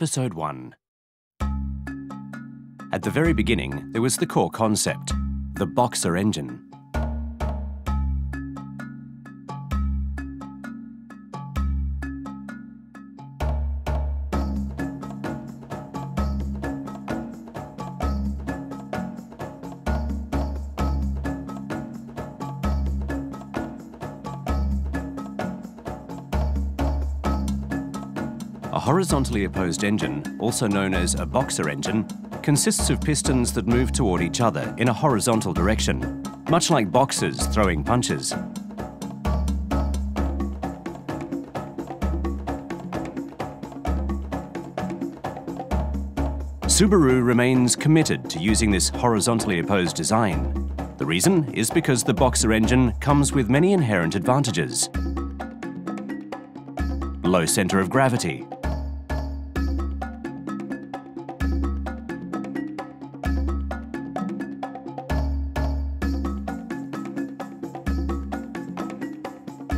Episode 1. At the very beginning, there was the core concept, the boxer engine. A horizontally opposed engine, also known as a boxer engine, consists of pistons that move toward each other in a horizontal direction, much like boxers throwing punches. Subaru remains committed to using this horizontally opposed design. The reason is because the boxer engine comes with many inherent advantages. Low center of gravity,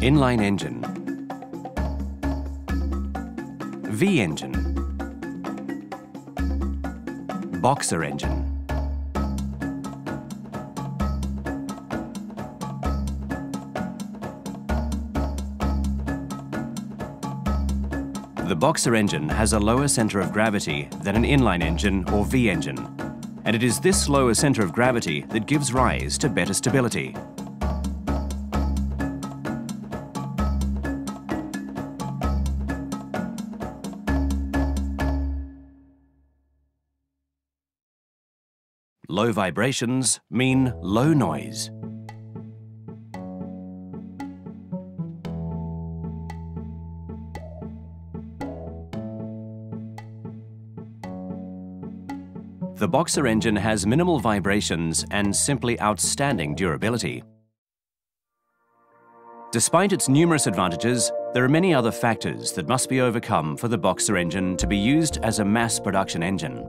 inline engine, V engine, boxer engine. The boxer engine has a lower center of gravity than an inline engine or V engine, and it is this lower center of gravity that gives rise to better stability. Low vibrations mean low noise. The boxer engine has minimal vibrations and simply outstanding durability. Despite its numerous advantages, there are many other factors that must be overcome for the boxer engine to be used as a mass production engine.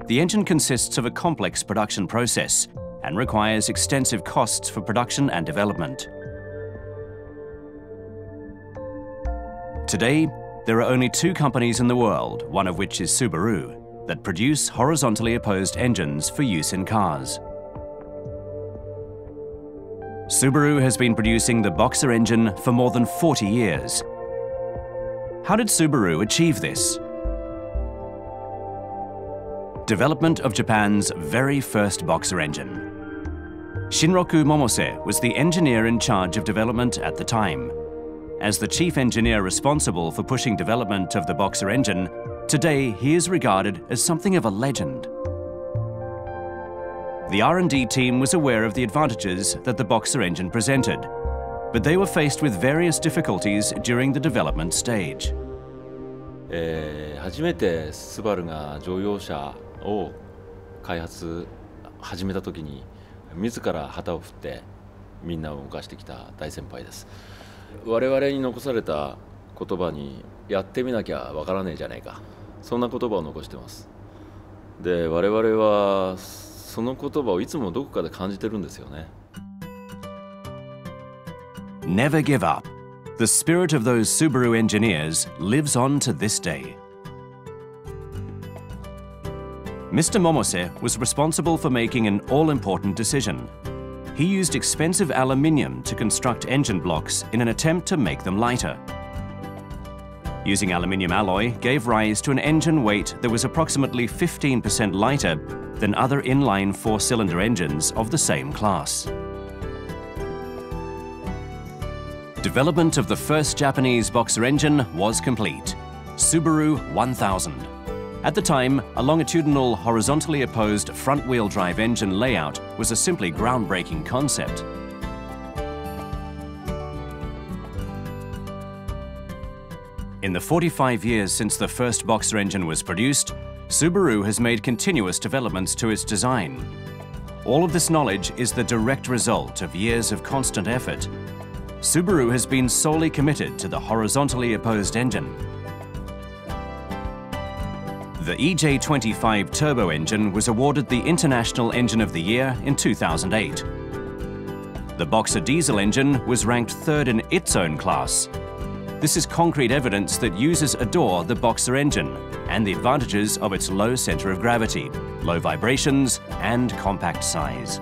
The engine consists of a complex production process and requires extensive costs for production and development. Today, there are only two companies in the world, one of which is Subaru, that produce horizontally opposed engines for use in cars. Subaru has been producing the boxer engine for more than 40 years. How did Subaru achieve this? Development of Japan's very first boxer engine. Shinroku Momose was the engineer in charge of development at the time. As the chief engineer responsible for pushing development of the boxer engine, today he is regarded as something of a legend. The R&D team was aware of the advantages that the boxer engine presented, but they were faced with various difficulties during the development stage. 初めてスバルが乗用車を開発始めた時に自ら旗を振ってみんなを動かしてきた大先輩です。我々に残された言葉にやってみなきゃわからねえじゃないか、そんな言葉を残してます。で、我々はその言葉をいつもどこかで感じてるんですよね。Never give up. The spirit of those Subaru engineers lives on to this day. Mr. Momose was responsible for making an all-important decision. He used expensive aluminium to construct engine blocks in an attempt to make them lighter. Using aluminium alloy gave rise to an engine weight that was approximately 15% lighter than other inline four-cylinder engines of the same class. Development of the first Japanese boxer engine was complete, Subaru 1000. At the time, a longitudinal, horizontally opposed front-wheel drive engine layout was a simply groundbreaking concept. In the 45 years since the first boxer engine was produced, Subaru has made continuous developments to its design. All of this knowledge is the direct result of years of constant effort. Subaru has been solely committed to the horizontally opposed engine. The EJ25 turbo engine was awarded the International Engine of the Year in 2008. The Boxer diesel engine was ranked third in its own class. This is concrete evidence that users adore the Boxer engine and the advantages of its low center of gravity, low vibrations, and compact size.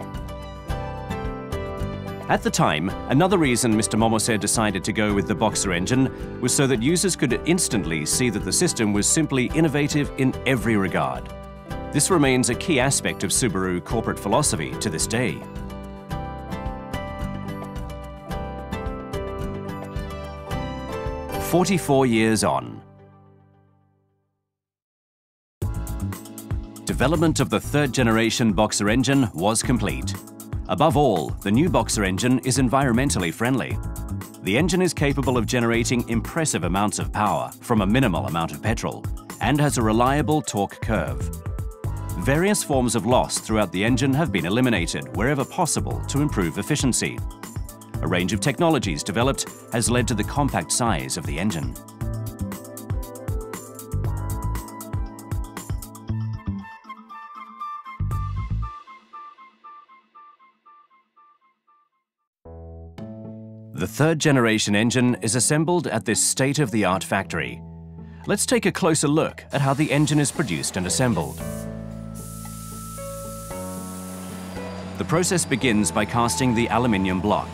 At the time, another reason Mr. Momose decided to go with the Boxer engine was so that users could instantly see that the system was simply innovative in every regard. This remains a key aspect of Subaru corporate philosophy to this day. "44 years on. Development of the third-generation Boxer engine was complete. Above all, the new Boxer engine is environmentally friendly. The engine is capable of generating impressive amounts of power from a minimal amount of petrol and has a reliable torque curve. Various forms of loss throughout the engine have been eliminated wherever possible to improve efficiency. A range of technologies developed has led to the compact size of the engine. The third-generation engine is assembled at this state-of-the-art factory. Let's take a closer look at how the engine is produced and assembled. The process begins by casting the aluminium block.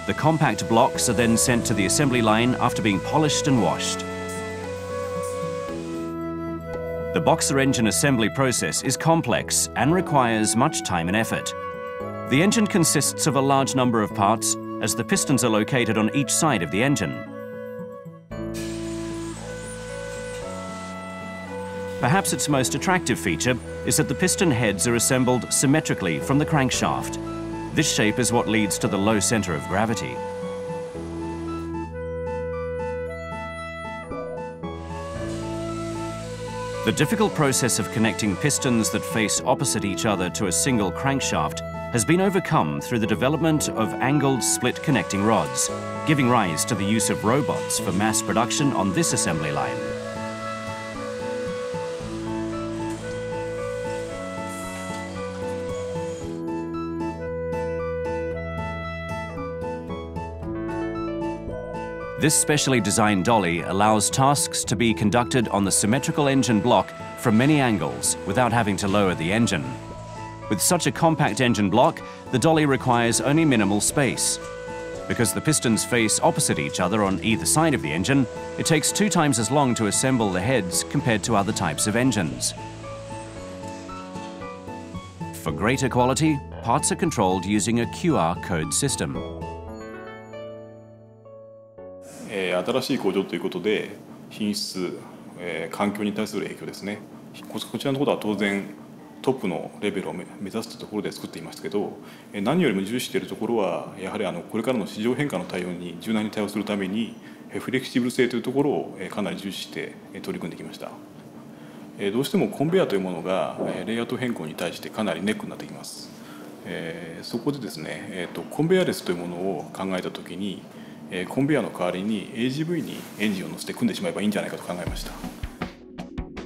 The compact blocks are then sent to the assembly line after being polished and washed. The Boxer engine assembly process is complex and requires much time and effort. The engine consists of a large number of parts, as the pistons are located on each side of the engine. Perhaps its most attractive feature is that the piston heads are assembled symmetrically from the crankshaft. This shape is what leads to the low center of gravity. The difficult process of connecting pistons that face opposite each other to a single crankshaft has been overcome through the development of angled split connecting rods, giving rise to the use of robots for mass production on this assembly line. This specially designed dolly allows tasks to be conducted on the symmetrical engine block from many angles without having to lower the engine. With such a compact engine block, the dolly requires only minimal space. Because the pistons face opposite each other on either side of the engine, it takes 2 times as long to assemble the heads compared to other types of engines. For greater quality, parts are controlled using a QR code system. 新しい工場ということで品質、環境に対する影響ですね。こちらのことは当然トップのレベルを目指すというところで作っていますけど、何よりも重視しているところはやはりこれからの市場変化の対応に柔軟に対応するためにフレキシブル性というところをかなり重視して取り組んできました。どうしてもコンベヤーというものがレイアウト変更に対してかなりネックになってきます。そこでですね、コンベヤーレスというものを考えたときにコンベヤーの代わりに AGV にエンジンを乗せて組んでしまえばいいんじゃないかと考えました。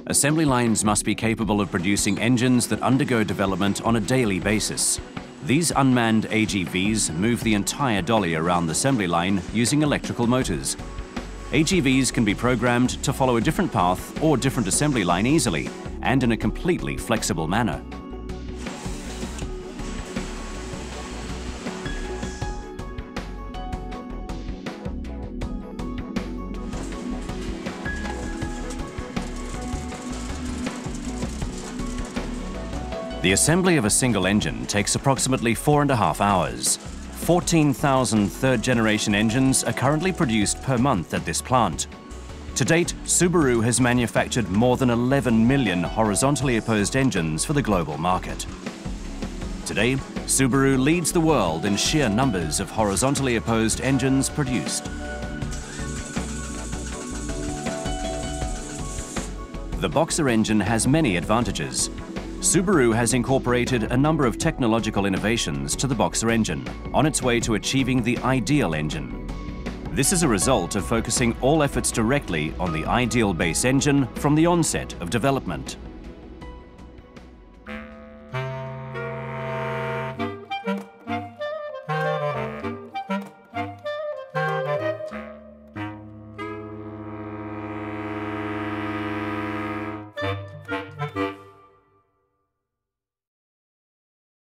Assembly lines must be capable of producing engines that undergo development on a daily basis. These unmanned AGVs move the entire dolly around the assembly line using electrical motors. AGVs can be programmed to follow a different path or different assembly line easily and in a completely flexible manner. The assembly of a single engine takes approximately 4.5 hours. 14,000 third-generation engines are currently produced per month at this plant. To date, Subaru has manufactured more than 11 million horizontally opposed engines for the global market. Today, Subaru leads the world in sheer numbers of horizontally opposed engines produced. The Boxer engine has many advantages. Subaru has incorporated a number of technological innovations to the Boxer engine on its way to achieving the ideal engine. This is a result of focusing all efforts directly on the ideal base engine from the onset of development.